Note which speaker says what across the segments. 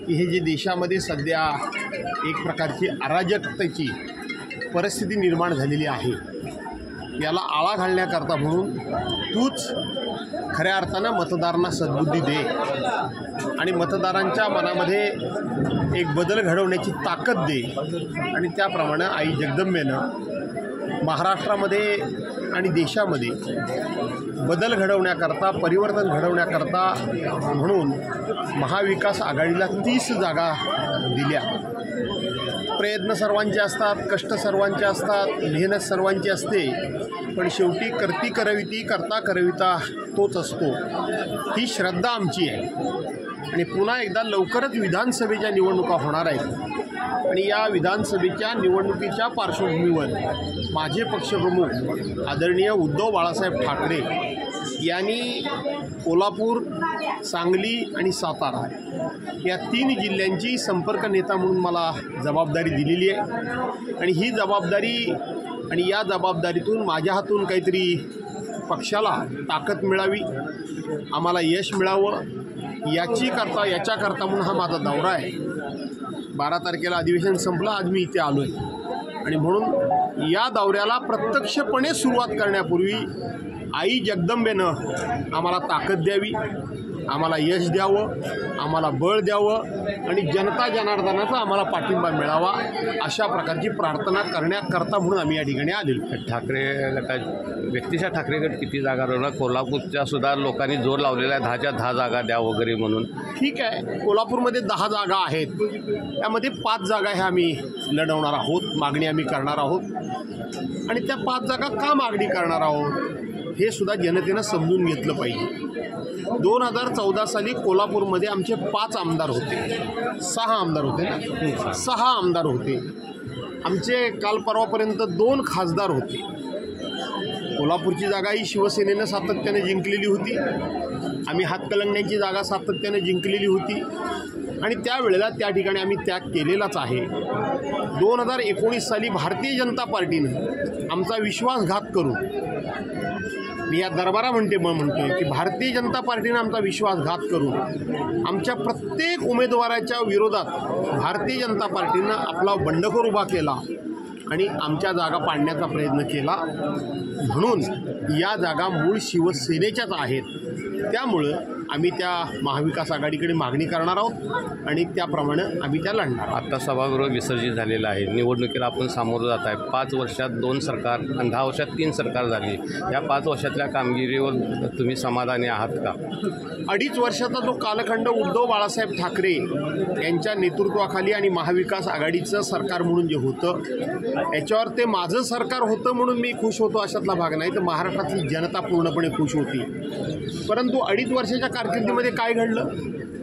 Speaker 1: की हे जे देशामध्ये सध्या एक प्रकारची अराजकतेची परिस्थिती निर्माण झालेली आहे, याला आळा घालण्याकरता म्हणून तूच खऱ्या अर्थानं मतदारांना सद्बुद्धी दे आणि मतदारांच्या मनामध्ये एक बदल घडवण्याची ताकद दे। आणि त्याप्रमाणे आई जगदंबेनं महाराष्ट्रामध्ये आणि देशामध्ये बदल घडवण्याकरता, परिवर्तन घडवण्याकरता म्हणून महाविकास आघाडीला 30 जागा दिल्या। प्रयत्न सर्वांचे असतात, कष्ट सर्वांचे असतात, मेहनत सर्वांची असते, पण शेवटी करती करविती करता करविता तोच असतो। ही श्रद्धा आमची आहे आणि पुन्हा एकदा लवकरच विधानसभेच्या निवडणुका होणार आहेत आणि या विधानसभेच्या निवडणुकीच्या पार्श्वभूमीवर माझे पक्षप्रमुख आदरणीय उद्धव बाळासाहेब ठाकरे यांनी कोल्हापूर, सांगली आणि सातारा या 3 जिल्ह्यांची संपर्क नेता म्हणून मला जबाबदारी दिलेली आहे आणि ही जबाबदारी आणि या जबाबदारीतून माझ्या हातून काहीतरी पक्षाला ताकद मिळावी, आम्हाला यश मिळावं याच्याकरता म्हणून हा माझा दौरा आहे। 12 तारखेला अधिवेशन संपलं, आज मी इथे आलो आहे आणि म्हणून या दौऱ्याला प्रत्यक्षपणे सुरुवात करण्यापूर्वी आई जगदंबेनं आम्हाला ताकद द्यावी, आम्हाला यश द्यावं, आम्हाला बळ द्यावं आणि जनता जनार्दनाचा आम्हाला पाठिंबा मिळावा, अशा प्रकारची प्रार्थना करण्याकरता म्हणून आम्ही या ठिकाणी आलेलो।
Speaker 2: ठाकरे गटात व्यक्तिशः ठाकरे गट किती जागा राहणार? कोल्हापूरच्या सुद्धा लोकांनी जोर लावलेला आहे 10च्या 10 जागा द्या वगैरे म्हणून।
Speaker 1: ठीक आहे, कोल्हापूरमध्ये 10 जागा आहेत, त्यामध्ये 5 जागा ह्या आम्ही लढवणार आहोत, मागणी आम्ही करणार आहोत आणि त्या 5 जागा का मागणी करणार आहोत हे सुद्धा जनतेनं समजून घेतलं पाहिजे। 2014 साली कोल्हापूरमध्ये आमचे 5 आमदार होते, 6 आमदार होते ना, 6 आमदार होते आमचे। काल परवापर्यंत 2 खासदार होते। कोल्हापूरची जागा ही शिवसेनेनं सातत्याने जिंकलेली होती, आम्ही हातकलंगड्यांची जागा सातत्याने जिंकलेली होती आणि त्यावेळेला त्या ठिकाणी आम्ही त्याग केलेलाच आहे। 2019 साली भारतीय जनता पार्टीनं आमचा विश्वासघात करून, मी या दरबारा म्हणतोय की भारतीय जनता पार्टीनं आमचा विश्वासघात करून आमच्या प्रत्येक उमेदवाराच्या विरोधात भारतीय जनता पार्टीनं आपला बंडखोर उभा केला आणि आमच्या जागा पाडण्याचा प्रयत्न केला। म्हणून या जागा मूळ शिवसेनेच्याच आहेत, त्यामुळं आम्ही त्या महाविकास आघाडीकडे मागणी करणार आहोत आणि त्याप्रमाणे आम्ही त्या लढणार।
Speaker 2: आता सभागृह विसर्जित झालेलं आहे, निवडणुकीला आपण सामोरं जात आहे। 5 वर्षात 2 सरकार आणि 10 वर्षात 3 सरकार झाली। या 5 वर्षातल्या कामगिरीवर तुम्ही समाधानी आहात का?
Speaker 1: 2.5 वर्षाचा जो कालखंड उद्धव बाळासाहेब ठाकरे यांच्या नेतृत्वाखाली आणि महाविकास आघाडीचं सरकार म्हणून जे होतं, याच्यावर ते माझं सरकार होतं म्हणून मी खुश होतो अशातला भाग नाही, तर महाराष्ट्रातली जनता पूर्णपणे खुश होती। परंतु 2.5 वर्षाच्या कारकिर्दीमध्ये काय घडलं?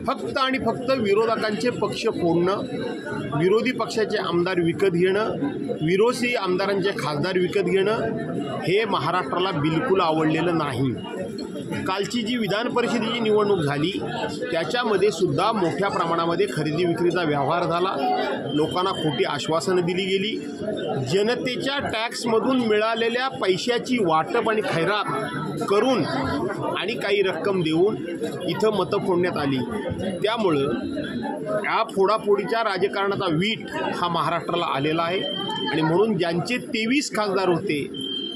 Speaker 1: फक्त आणि फक्त विरोधकांचे पक्ष फोडणं, विरोधी पक्षाचे आमदार विकत घेणं, विरोधी आमदारांचे खासदार विकत घेणं हे महाराष्ट्राला बिलकुल आवडलेलं नाही। कालची जी विधान परिषदेची निवडणूक झाली त्याच्यामध्ये सुद्धा मोठ्या प्रमाणामध्ये खरेदी विक्रीचा व्यवहार झाला, लोकांना खोटी आश्वासनं दिली गेली, जनतेच्या टॅक्समधून मिळालेल्या पैशाची वाटप आणि खैरात करून आणि काही रक्कम देऊन इथं मतं फोडण्यात आली। त्यामुळं या फोडाफोडीच्या राजकारणाचा वीट हा महाराष्ट्राला आलेला आहे आणि म्हणून ज्यांचे 23 खासदार होते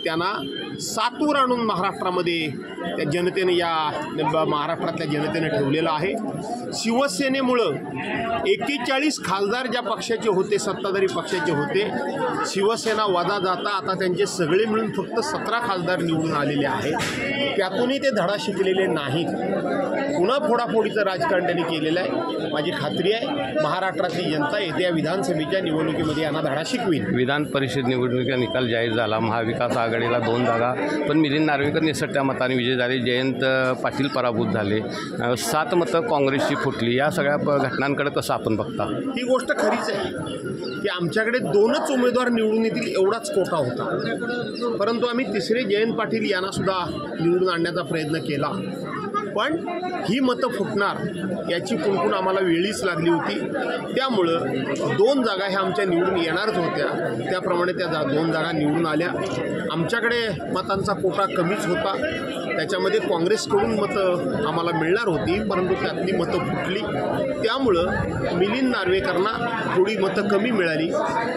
Speaker 1: त्यांना 7 आणून महाराष्ट्रामध्ये त्या जनतेने, या महाराष्ट्रातल्या जनतेने ठेवलेलं आहे। शिवसेनेमुळं 41 खासदार ज्या पक्षाचे होते, सत्ताधारी पक्षाचे होते, शिवसेना वजा जाता आता त्यांचे सगळे मिळून फक्त 17 खासदार निवडून आलेले आहेत। त्यातूनही ते धडा शिकलेले नाहीत, पुन्हा फोडाफोडीचं राजकारण त्यांनी केलेलं आहे। माझी खात्री आहे महाराष्ट्रातली जनता येत्या विधानसभेच्या निवडणुकीमध्ये यांना धडा शिकवील।
Speaker 2: विधान परिषद निवडणुकीचा निकाल जाहीर झाला, महाविकास आघाडीला 2 जागा, पण मिलिंद नार्वेकर निसटत्या मताने विजय झाले, जयंत पाटील पराभूत झाले, 7 मतं काँग्रेसची फुटली। या सगळ्या घटनांकडे कसं आपण बघता?
Speaker 1: ही गोष्ट खरीच आहे की आमच्याकडे 2च उमेदवार निवडून येतील एवढाच कोटा होता, परंतु आम्ही तिसरे जयंत पाटील यांनासुद्धा निवडून आणण्याचा प्रयत्न केला, पण ही मतं फुटणार याची कुणकुण आम्हाला वेळीच लागली होती। त्यामुळं 2 जागा ह्या आमच्या निवडून येणारच होत्या, त्याप्रमाणे त्या 2 जागा निवडून आल्या। आमच्याकडे मतांचा कोटा कमीच होता, त्याच्यामध्ये काँग्रेसकडून मतं आम्हाला मिळणार होती, परंतु त्यातली मतं फुटली. त्यामुळं मिलिंद नार्वेकरांना थोडी मतं कमी मिळाली.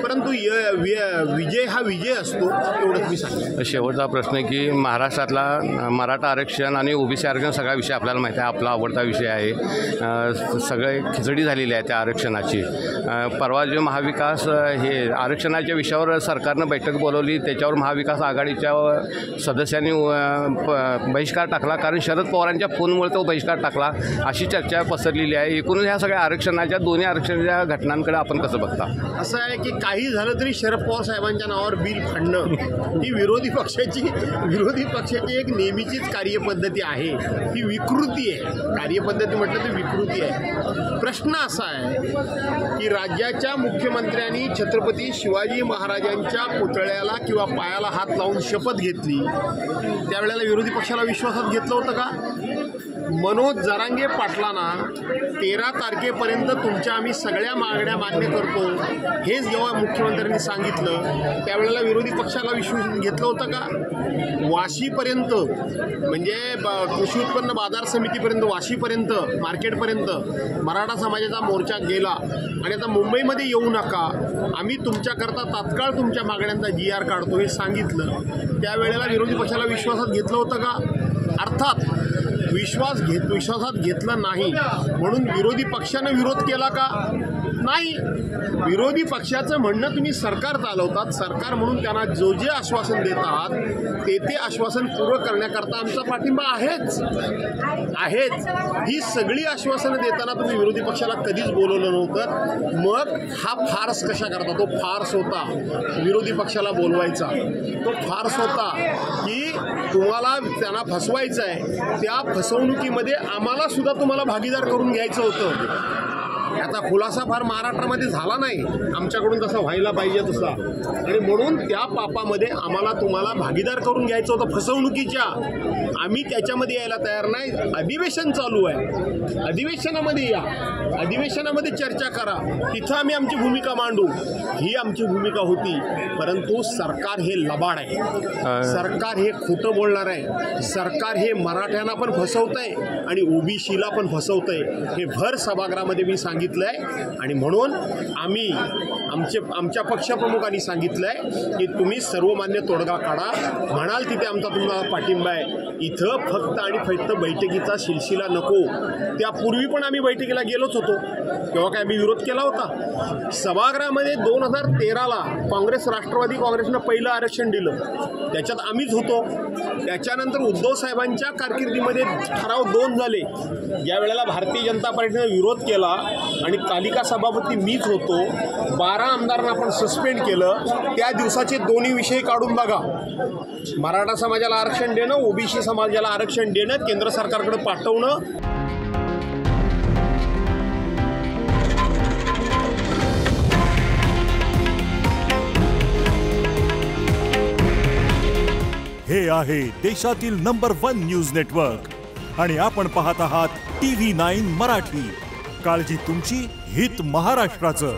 Speaker 1: परंतु विजय हा विजय असतो, एवढंच मी सांगतो.
Speaker 2: शेवटचा प्रश्न आहे की महाराष्ट्रातला मराठा आरक्षण आणि ओबीसी आरक्षण सगळा विषय आपल्याला माहिती आहे, आपला आवडता विषय आहे. सगळे खिचडी झालेली आहे त्या आरक्षणाची. परवा जे महाविकास हे आरक्षणाच्या विषयावर सरकारनं बैठक बोलवली, त्याच्यावर महाविकास आघाडीच्या सदस्यांनी बहिष्कार टाकला, कारण शरद पवारांच्या फोनमुळे तो बहिष्कार टाकला, अशी चर्चा पसरलेली आहे. एकूणच ह्या सगळ्या आरक्षणाच्या दोन्ही आरक्षणाच्या घटनांकडे आपण कसं बघता?
Speaker 1: असं आहे की काही झालं तरी शरद पवार साहेबांच्या नावावर बिल फाडणं ही विरोधी पक्षाची एक नेहमीचीच कार्यपद्धती आहे. ही विकृती आहे. कार्यपद्धती म्हटलं तर विकृती आहे. प्रश्न असा आहे की राज्याच्या मुख्यमंत्र्यांनी छत्रपती शिवाजी महाराजांच्या पुतळ्याला किंवा पायाला हात लावून शपथ घेतली, त्यावेळेला विरोधी पक्षाला विश्वासात घेतलं होतं का? मनोज जरांगे पाटलांना 13 तारखेपर्यंत तुमच्या आम्ही सगळ्या मागण्या मान्य करतो हेच जेव्हा मुख्यमंत्र्यांनी सांगितलं, त्यावेळेला विरोधी पक्षाला विश्वासात घेतलं होतं का? वाशीपर्यंत म्हणजे कृषी उत्पन्न बाजार समितीपर्यंत, वाशीपर्यंत, मार्केटपर्यंत मराठा समाजाचा मोर्चा गेला. आणि आता मुंबईमध्ये येऊ नका, आम्ही तुमच्याकरता तात्काळ तुमच्या मागण्यांचा GR काढतो हे सांगितलं, त्यावेळेला विरोधी पक्षाला विश्वासात घेतलं होतं का? अर्थात विश्वासात घेतलं नाही म्हणून विरोधी पक्षानं विरोध केला का? नाही. विरोधी पक्षाचं म्हणणं तुम्ही सरकार चालवतात, सरकार म्हणून त्यांना जे आश्वासन देतात ते आश्वासन पूर्ण करण्याकरता आमचा पाठिंबा आहेच. ही सगळी आश्वासनं देताना तुम्ही विरोधी पक्षाला कधीच बोलवलं नव्हतं. मग हा फार्स कशा करता? तो फार्स होता विरोधी पक्षाला बोलवायचा, तो फार्स होता की तुम्हाला त्यांना फसवायचं आहे. त्या फसवणुकीमध्ये आम्हाला सुद्धा तुम्हाला भागीदार करून घ्यायचं होतं. याचा खुलासा फार महाराष्ट्रामध्ये झाला नाही, आमच्याकडून तसा व्हायला पाहिजे तसा. आणि म्हणून त्या पापामध्ये आम्हाला तुम्हाला भागीदार करून घ्यायचं होतं फसवणुकीच्या. आम्ही त्याच्यामध्ये यायला तयार नाही. अधिवेशन चालू आहे, अधिवेशनामध्ये या, अधिवेशनामध्ये चर्चा करा, तिथं आम्ही आमची भूमिका मांडू. ही आमची भूमिका होती. परंतु सरकार हे लबाड आहे, सरकार हे खोटं बोलणार आहे, सरकार हे मराठ्यांना पण फसवत आहे आणि ओबीसीला पण फसवत आहे. हे भर सभागृहामध्ये मी सांगितलं आहे. आणि म्हणून आम्ही आमच्या पक्षप्रमुखांनी सांगितलं आहे की तुम्ही सर्वमान्य तोडगा काढा, म्हणाल तिथे आमचा तुम्हाला पाठिंबा आहे. इथं फक्त आणि फक्त बैठकीचा सिलसिला नको. त्यापूर्वी पण आम्ही बैठकीला गेलोच होतो, तेव्हा काय आम्ही विरोध केला होता? सभागृहामध्ये 2013ला काँग्रेस राष्ट्रवादी काँग्रेसनं पहिलं आरक्षण दिलं, त्याच्यात आम्हीच होतो. त्याच्यानंतर उद्धव साहेबांच्या कारकिर्दीमध्ये ठराव 2 झाले. ज्या भारतीय जनता पार्टीनं विरोध केला आणि तालिका सभापती मीच होतो, 12 आमदारांना आपण सस्पेंड केलं. त्या दिवसाचे दोन्ही विषय काढून बघा. मराठा समाजाला आरक्षण देणं, ओबीसी समाजाला आरक्षण देणं, केंद्र सरकारकडे पाठवणं.
Speaker 3: हे आहे देशातील नंबर 1 न्यूज नेटवर्क आणि आपण पाहत आहात TV9 मराठी. काळजी तुमची, हित महाराष्ट्राचं.